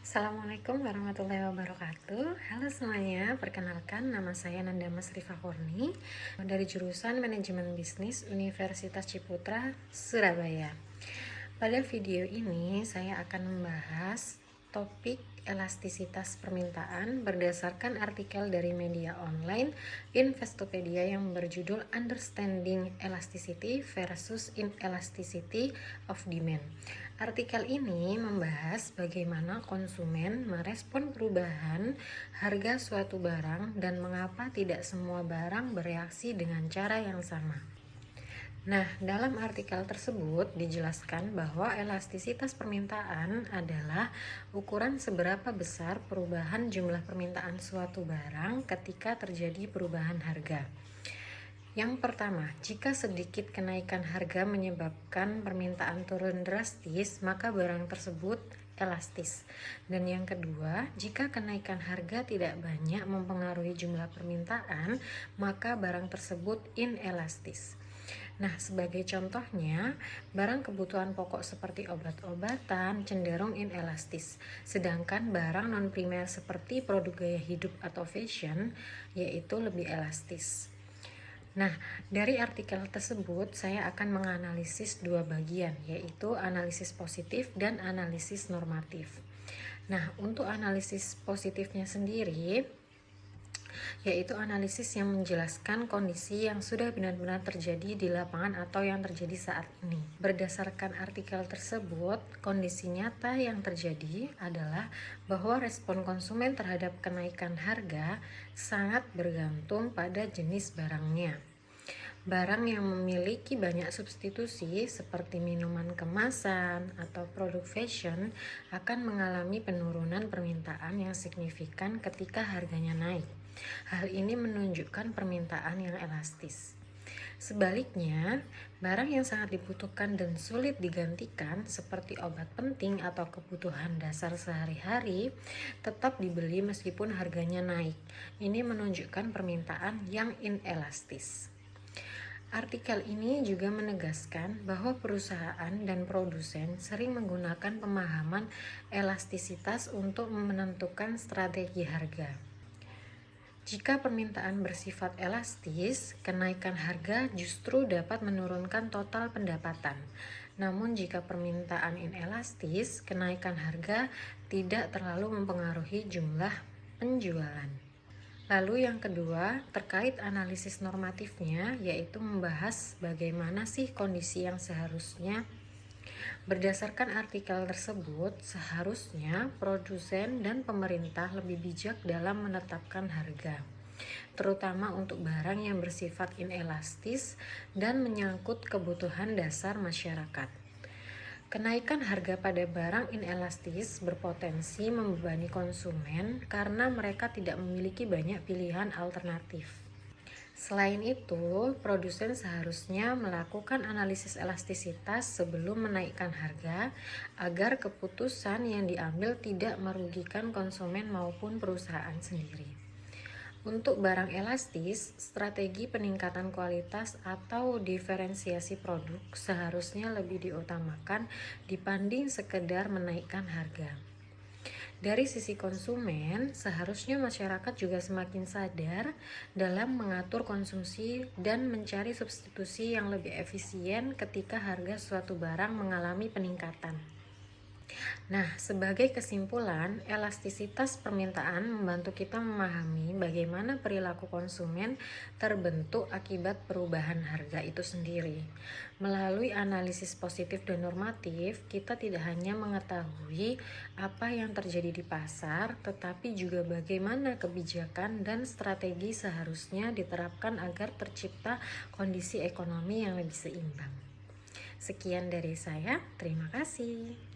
Assalamualaikum warahmatullahi wabarakatuh. Halo semuanya, perkenalkan nama saya Nanda Masrifa Kurni dari jurusan Manajemen Bisnis Universitas Ciputra, Surabaya. Pada video ini saya akan membahas topik elastisitas permintaan berdasarkan artikel dari media online Investopedia yang berjudul Understanding Elasticity versus Inelasticity of Demand. Artikel ini membahas bagaimana konsumen merespon perubahan harga suatu barang dan mengapa tidak semua barang bereaksi dengan cara yang sama. Nah, dalam artikel tersebut dijelaskan bahwa elastisitas permintaan adalah ukuran seberapa besar perubahan jumlah permintaan suatu barang ketika terjadi perubahan harga. Yang pertama, jika sedikit kenaikan harga menyebabkan permintaan turun drastis, maka barang tersebut elastis. Dan yang kedua, jika kenaikan harga tidak banyak mempengaruhi jumlah permintaan, maka barang tersebut inelastis. Nah, sebagai contohnya, barang kebutuhan pokok seperti obat-obatan cenderung inelastis, sedangkan barang non-primer seperti produk gaya hidup atau fashion yaitu lebih elastis. Nah, dari artikel tersebut saya akan menganalisis dua bagian, yaitu analisis positif dan analisis normatif. Nah, untuk analisis positifnya sendiri, yaitu analisis yang menjelaskan kondisi yang sudah benar-benar terjadi di lapangan atau yang terjadi saat ini. Berdasarkan artikel tersebut, kondisi nyata yang terjadi adalah bahwa respon konsumen terhadap kenaikan harga sangat bergantung pada jenis barangnya. Barang yang memiliki banyak substitusi seperti minuman kemasan atau produk fashion akan mengalami penurunan permintaan yang signifikan ketika harganya naik. Hal ini menunjukkan permintaan yang elastis. Sebaliknya, barang yang sangat dibutuhkan dan sulit digantikan seperti obat penting atau kebutuhan dasar sehari-hari tetap dibeli meskipun harganya naik. Ini menunjukkan permintaan yang inelastis. Artikel ini juga menegaskan bahwa perusahaan dan produsen sering menggunakan pemahaman elastisitas untuk menentukan strategi harga. Jika permintaan bersifat elastis, kenaikan harga justru dapat menurunkan total pendapatan. Namun jika permintaan inelastis, kenaikan harga tidak terlalu mempengaruhi jumlah penjualan. Lalu yang kedua, terkait analisis normatifnya, yaitu membahas bagaimana sih kondisi yang seharusnya. Berdasarkan artikel tersebut, seharusnya produsen dan pemerintah lebih bijak dalam menetapkan harga, terutama untuk barang yang bersifat inelastis dan menyangkut kebutuhan dasar masyarakat. Kenaikan harga pada barang inelastis berpotensi membebani konsumen karena mereka tidak memiliki banyak pilihan alternatif. Selain itu, produsen seharusnya melakukan analisis elastisitas sebelum menaikkan harga agar keputusan yang diambil tidak merugikan konsumen maupun perusahaan sendiri. Untuk barang elastis, strategi peningkatan kualitas atau diferensiasi produk seharusnya lebih diutamakan dibanding sekedar menaikkan harga. Dari sisi konsumen, seharusnya masyarakat juga semakin sadar dalam mengatur konsumsi dan mencari substitusi yang lebih efisien ketika harga suatu barang mengalami peningkatan. Nah, sebagai kesimpulan, elastisitas permintaan membantu kita memahami bagaimana perilaku konsumen terbentuk akibat perubahan harga itu sendiri. Melalui analisis positif dan normatif, kita tidak hanya mengetahui apa yang terjadi di pasar, tetapi juga bagaimana kebijakan dan strategi seharusnya diterapkan agar tercipta kondisi ekonomi yang lebih seimbang. Sekian dari saya, terima kasih.